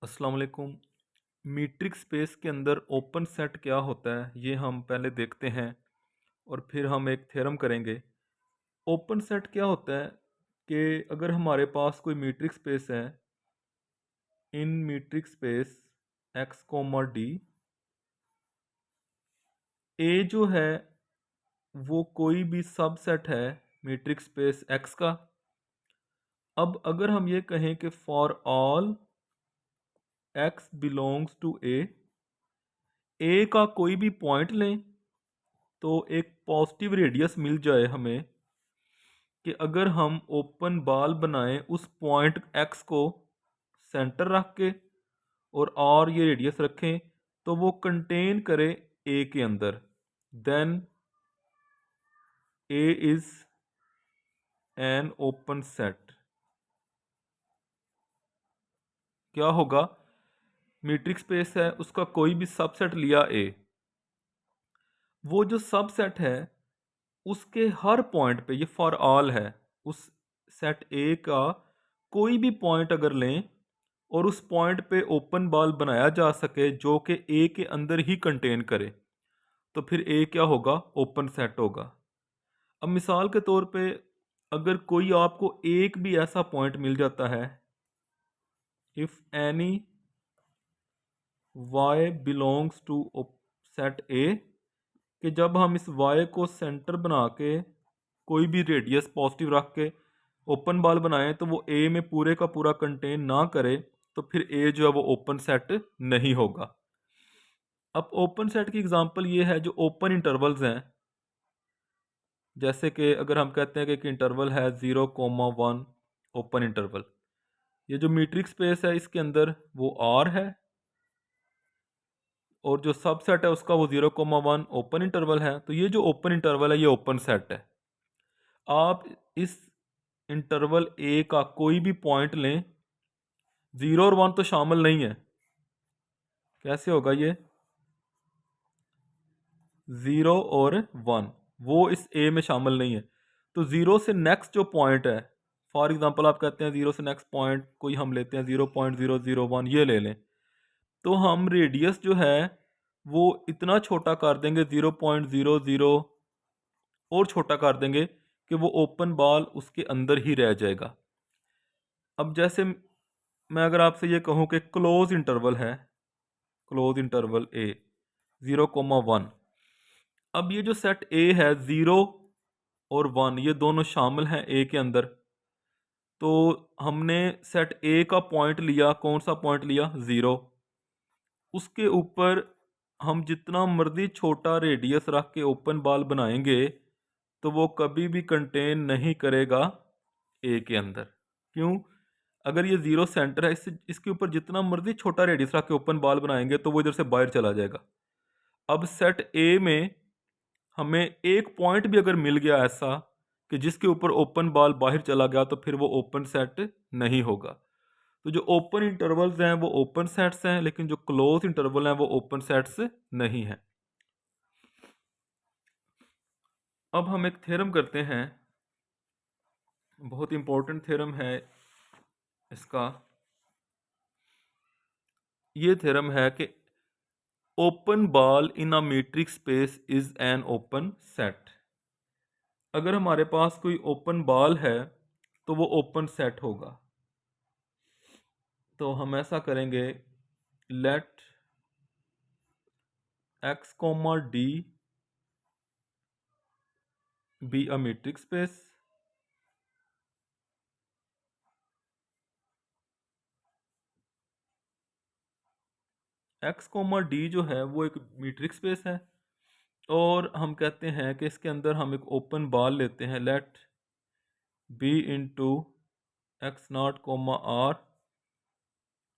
अस्सलाम वालेकुम। Metric space के अंदर ओपन सेट क्या होता है ये हम पहले देखते हैं और फिर हम एक थ्योरम करेंगे। ओपन सेट क्या होता है कि अगर हमारे पास कोई मीट्रिक स्पेस है, in metric space x comma d, A जो है वो कोई भी सबसेट है मीट्रिक स्पेस एक्स का। अब अगर हम ये कहें कि for all x belongs to A का कोई भी पॉइंट लें तो एक पॉजिटिव रेडियस मिल जाए हमें कि अगर हम ओपन बॉल बनाएं उस पॉइंट एक्स को सेंटर रख के और ये रेडियस रखें तो वो कंटेन करे ए के अंदर, then A is an open set. क्या होगा? मीट्रिक स्पेस है, उसका कोई भी सबसेट लिया ए, वो जो सबसेट है उसके हर पॉइंट पे, ये फॉर ऑल है, उस सेट ए का कोई भी पॉइंट अगर लें और उस पॉइंट पे ओपन बॉल बनाया जा सके जो कि ए के अंदर ही कंटेन करे, तो फिर ए क्या होगा? ओपन सेट होगा। अब मिसाल के तौर पे अगर कोई आपको एक भी ऐसा पॉइंट मिल जाता है, if any y belongs to set A, कि जब हम इस y को सेंटर बना के कोई भी रेडियस पॉजिटिव रख के ओपन बॉल बनाएं तो वो ए में पूरे का पूरा कंटेन ना करे, तो फिर ए जो है वो ओपन सेट नहीं होगा। अब ओपन सेट की एग्जांपल ये है जो ओपन इंटरवल्स हैं, जैसे कि अगर हम कहते हैं कि एक इंटरवल है 0,1 ओपन इंटरवल, ये जो मीट्रिक स्पेस है इसके अंदर वो आर है और जो सबसेट है उसका वो 0,1 ओपन इंटरवल है, तो ये जो ओपन इंटरवल है ये ओपन सेट है। आप इस इंटरवल ए का कोई भी पॉइंट लें, 0 और 1 तो शामिल नहीं है, कैसे होगा ये? 0 और 1 वो इस ए में शामिल नहीं है, तो 0 से नेक्स्ट जो पॉइंट है, फॉर एग्जांपल आप कहते हैं 0 से नेक्स्ट पॉइंट कोई हम लेते हैं 0,001, ये ले लें, तो हम रेडियस जो है वो इतना छोटा कर देंगे, 0,00 और छोटा कर देंगे कि वो ओपन बॉल उसके अंदर ही रह जाएगा। अब जैसे मैं अगर आपसे ये कहूँ कि क्लोज इंटरवल है, क्लोज इंटरवल ए 0,1, अब ये जो सेट ए है 0 और 1 ये दोनों शामिल हैं ए के अंदर, तो हमने सेट ए का पॉइंट लिया, कौन सा पॉइंट लिया? 0। उसके ऊपर हम जितना मर्जी छोटा रेडियस रख के ओपन बॉल बनाएंगे तो वो कभी भी कंटेन नहीं करेगा ए के अंदर। क्यों? अगर ये 0 सेंटर है, इससे इसके ऊपर जितना मर्जी छोटा रेडियस रख के ओपन बॉल बनाएंगे तो वो इधर से बाहर चला जाएगा। अब सेट ए में हमें एक पॉइंट भी अगर मिल गया ऐसा कि जिसके ऊपर ओपन बॉल बाहर चला गया तो फिर वो ओपन सेट नहीं होगा। तो जो ओपन इंटरवल्स हैं वो ओपन सेट्स हैं, लेकिन जो क्लोज इंटरवल हैं वो ओपन सेट्स नहीं हैं। अब हम एक थ्योरम करते हैं, बहुत इंपॉर्टेंट थ्योरम है इसका। ये थ्योरम है कि open ball in a metric space is an open set. अगर हमारे पास कोई ओपन बॉल है तो वो ओपन सेट होगा। तो हम ऐसा करेंगे, let x comma d be a metric space. X comma d जो है वो एक मीट्रिक स्पेस है और हम कहते हैं कि इसके अंदर हम एक ओपन बॉल लेते हैं, let B into x naught comma r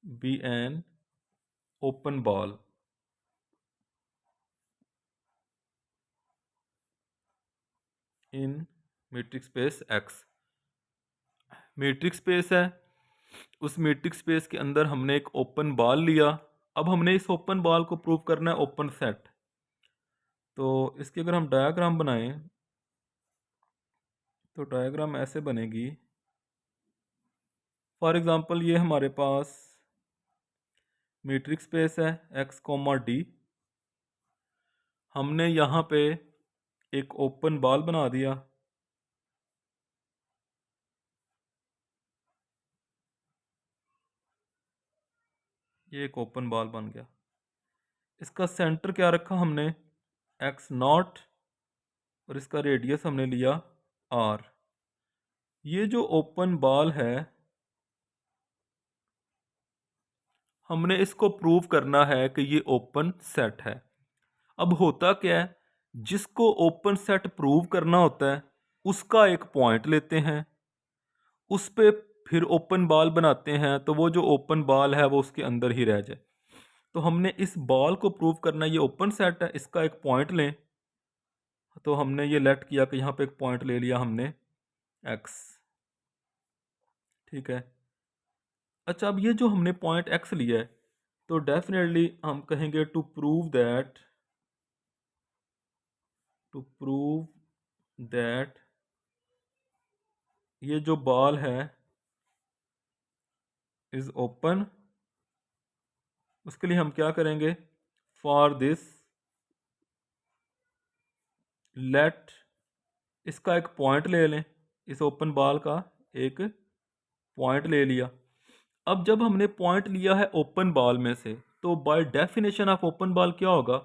be an open ball in metric space x. Metric space है, उस मीट्रिक स्पेस के अंदर हमने एक ओपन बॉल लिया। अब हमने इस ओपन बॉल को प्रूव करना है ओपन सेट। तो इसकी अगर हम डायग्राम बनाएं तो डायग्राम ऐसे बनेगी। फॉर एग्जांपल ये हमारे पास मीट्रिक स्पेस है एक्स कोमा डी। हमने यहाँ पे एक ओपन बॉल बना दिया, ये एक ओपन बॉल बन गया। इसका सेंटर क्या रखा हमने, एक्स नॉट, और इसका रेडियस हमने लिया आर। ये जो ओपन बॉल है हमने इसको प्रूव करना है कि ये ओपन सेट है। अब होता क्या है, जिसको ओपन सेट प्रूव करना होता है उसका एक पॉइंट लेते हैं, उस पे फिर ओपन बॉल बनाते हैं, तो वो जो ओपन बॉल है वो उसके अंदर ही रह जाए। तो हमने इस बॉल को प्रूव करना है ये ओपन सेट है, इसका एक पॉइंट लें। तो हमने ये लेट किया कि यहाँ पे एक पॉइंट ले लिया हमने एक्स, ठीक है। अच्छा, अब ये जो हमने पॉइंट एक्स लिया है तो डेफिनेटली हम कहेंगे टू प्रूव दैट ये जो बॉल है इज ओपन। उसके लिए हम क्या करेंगे, फॉर दिस लेट, इसका एक पॉइंट ले लें, इस ओपन बॉल का एक पॉइंट ले लिया। अब जब हमने पॉइंट लिया है ओपन बॉल में से, तो by definition of open ball क्या होगा,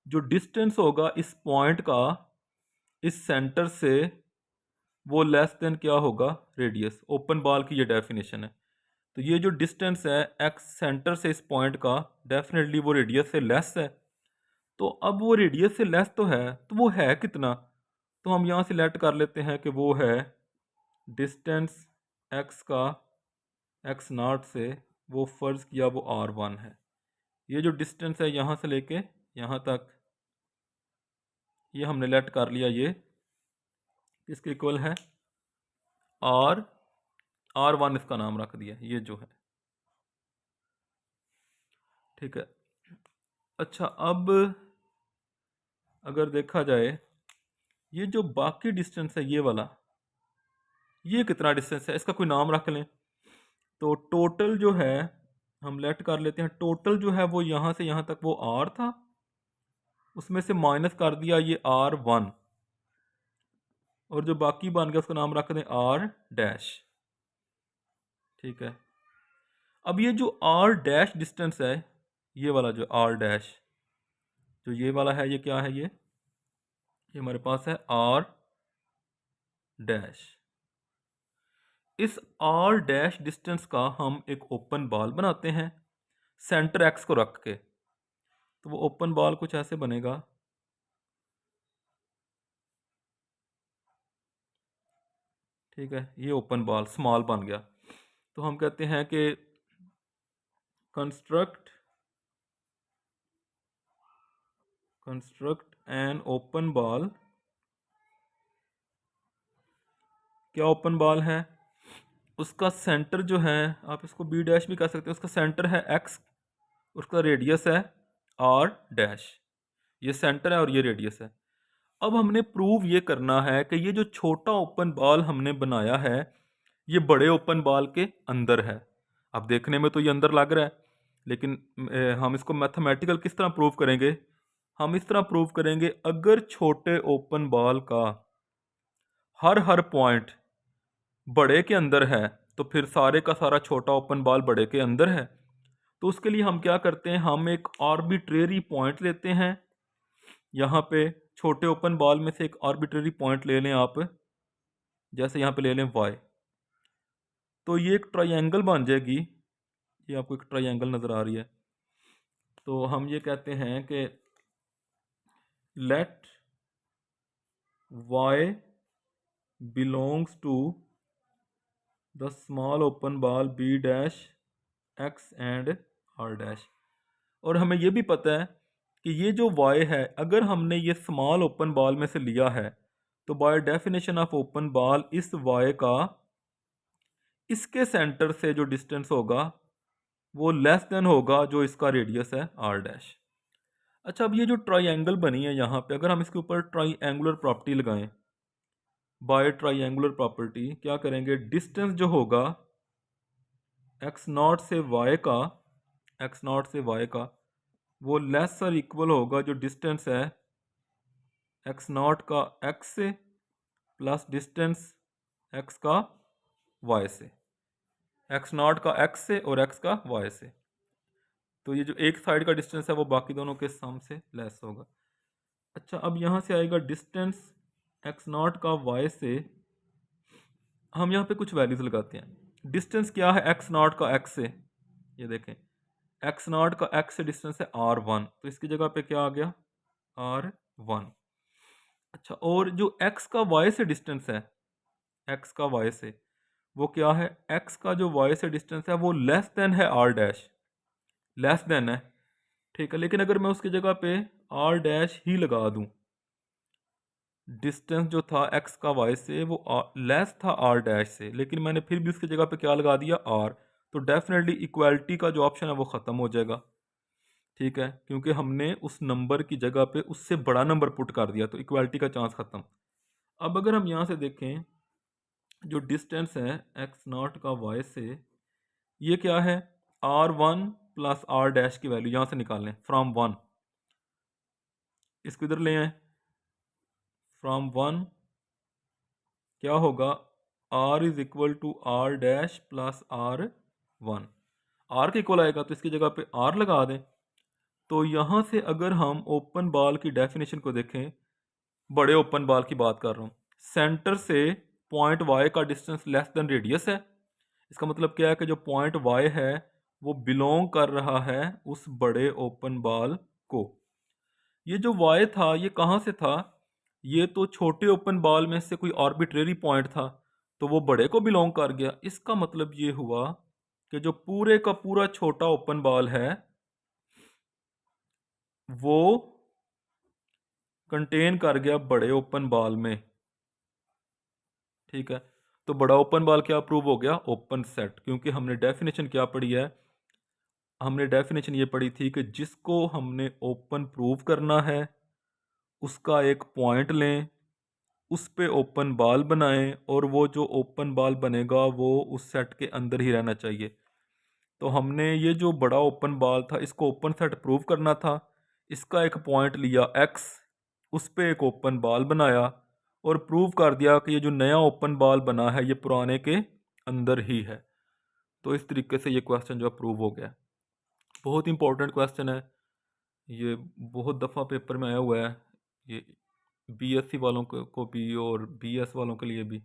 जो डिस्टेंस होगा इस पॉइंट का इस सेंटर से वो लेस देन क्या होगा, रेडियस। ओपन बॉल की ये डेफिनेशन है। तो ये जो डिस्टेंस है एक्स सेंटर से इस पॉइंट का, डेफिनेटली वो रेडियस से लेस है। तो अब वो रेडियस से लेस तो है, तो वो है कितना, तो हम यहाँ से लेट कर लेते हैं कि वो है डिस्टेंस एक्स का एक्स नॉट से, वो फ़र्ज़ किया वो r1 है। ये जो डिस्टेंस है यहाँ से लेके यहाँ तक, ये हमने लेट कर लिया, ये इसके इक्वल है r1 इसका नाम रख दिया, ये जो है, ठीक है। अच्छा, अब अगर देखा जाए ये जो बाकी डिस्टेंस है ये वाला, ये कितना डिस्टेंस है, इसका कोई नाम रख लें। तो टोटल जो है हम लेट कर लेते हैं, टोटल जो है वो यहाँ से यहाँ तक वो r था, उसमें से माइनस कर दिया ये r1, और जो बाकी बन गया उसका नाम रख दें r डैश, ठीक है। अब ये जो r डैश डिस्टेंस है, ये वाला जो r डैश, जो ये वाला है, ये क्या है, ये हमारे पास है r डैश। इस r डैश डिस्टेंस का हम एक ओपन बॉल बनाते हैं सेंटर एक्स को रख के। तो वो ओपन बॉल कुछ ऐसे बनेगा, ठीक है। ये ओपन बॉल स्मॉल बन गया। तो हम कहते हैं कि कंस्ट्रक्ट एन ओपन बॉल। क्या ओपन बॉल है, उसका सेंटर जो है, आप इसको बी डैश भी कह सकते हैं, उसका सेंटर है एक्स, उसका रेडियस है आर डैश, ये सेंटर है और ये रेडियस है। अब हमने प्रूव ये करना है कि ये जो छोटा ओपन बॉल हमने बनाया है ये बड़े ओपन बॉल के अंदर है। अब देखने में तो ये अंदर लग रहा है, लेकिन हम इसको मैथमेटिकल किस तरह प्रूव करेंगे, हम इस तरह प्रूव करेंगे, अगर छोटे ओपन बॉल का हर पॉइंट बड़े के अंदर है तो फिर सारे का सारा छोटा ओपन बॉल बड़े के अंदर है। तो उसके लिए हम क्या करते हैं, हम एक आर्बिट्रेरी पॉइंट लेते हैं, यहाँ पे छोटे ओपन बॉल में से एक आर्बिट्रेरी पॉइंट ले लें आप, जैसे यहाँ पे ले लें y। तो ये एक ट्रायंगल बन जाएगी, ये आपको एक ट्रायंगल नज़र आ रही है। तो हम ये कहते हैं कि let y belongs to the small open ball b dash x and r dash. और हमें ये भी पता है कि ये जो y है, अगर हमने ये स्मॉल ओपन बॉल में से लिया है तो by definition of open ball इस y का इसके सेंटर से जो डिस्टेंस होगा वो लेस देन होगा जो इसका रेडियस है r डैश। अच्छा, अब ये जो ट्रायंगल बनी है यहाँ पे, अगर हम इसके ऊपर ट्रायंगुलर प्रॉपर्टी लगाएं, बाय ट्रायंगुलर प्रॉपर्टी क्या करेंगे, डिस्टेंस जो होगा x नॉट से y का एक्स नॉट से वाई का, वो लेस और इक्वल होगा जो डिस्टेंस है एक्स नॉट का एक्स से प्लस डिस्टेंस एक्स का वाई से, एक्स नॉट का एक्स से और एक्स का वाई से। तो ये जो एक साइड का डिस्टेंस है वो बाकी दोनों के सम से लेस होगा। अच्छा, अब यहाँ से आएगा डिस्टेंस एक्स नॉट का वाई से, हम यहाँ पे कुछ वैल्यूज लगाते हैं। डिस्टेंस क्या है एक्स नॉट का एक्स से, ये देखें एक्स नॉट का एक्स से डिस्टेंस है r1, तो इसकी जगह पे क्या आ गया r1। अच्छा, और जो एक्स का वाई से डिस्टेंस है, एक्स का वाई से वो क्या है, एक्स का जो वाई से डिस्टेंस है वो लेस देन है r डैश, लेस देन है, ठीक है। लेकिन अगर मैं उसकी जगह पे r डैश ही लगा दूं, डिस्टेंस जो था एक्स का वाई से वो लेस था r डैश से, लेकिन मैंने फिर भी उसकी जगह पे क्या लगा दिया r, तो डेफिनेटली इक्वालिटी का जो ऑप्शन है वो ख़त्म हो जाएगा, ठीक है, क्योंकि हमने उस नंबर की जगह पे उससे बड़ा नंबर पुट कर दिया, तो इक्वालिटी का चांस ख़त्म। अब अगर हम यहाँ से देखें जो डिस्टेंस है एक्स नॉट का वाई से, ये क्या है r1 प्लस r डैश की वैल्यू यहाँ से निकालें फ्रॉम 1, इसको इधर ले आए, फ्रॉम 1 क्या होगा r is equal to r dash plus r1, r के इक्वल आएगा तो इसकी जगह पे r लगा दें। तो यहाँ से अगर हम ओपन बॉल की डेफिनेशन को देखें, बड़े ओपन बॉल की बात कर रहा हूँ, सेंटर से पॉइंट y का डिस्टेंस लेस देन रेडियस है, इसका मतलब क्या है कि जो पॉइंट y है वो बिलोंग कर रहा है उस बड़े ओपन बॉल को। ये जो y था ये कहाँ से था, ये तो छोटे ओपन बॉल में से कोई आर्बिट्रेरी पॉइंट था, तो वो बड़े को बिलोंग कर गया। इसका मतलब ये हुआ कि जो पूरे का पूरा छोटा ओपन बॉल है वो कंटेन कर गया बड़े ओपन बॉल में, ठीक है। तो बड़ा ओपन बॉल क्या प्रूव हो गया, ओपन सेट, क्योंकि हमने डेफिनेशन क्या पढ़ी है, हमने डेफिनेशन ये पढ़ी थी कि जिसको हमने ओपन प्रूव करना है उसका एक पॉइंट लें, उस पे ओपन बॉल बनाएं, और वो जो ओपन बॉल बनेगा वो उस सेट के अंदर ही रहना चाहिए। तो हमने ये जो बड़ा ओपन बॉल था इसको ओपन सेट प्रूव करना था, इसका एक पॉइंट लिया x, उस पे एक ओपन बॉल बनाया और प्रूव कर दिया कि ये जो नया ओपन बॉल बना है ये पुराने के अंदर ही है। तो इस तरीके से ये क्वेश्चन जो प्रूव हो गया। बहुत इंपॉर्टेंट क्वेश्चन है ये, बहुत दफ़ा पेपर में आया हुआ है ये, बीएससी वालों को भी और बीएस वालों के लिए भी।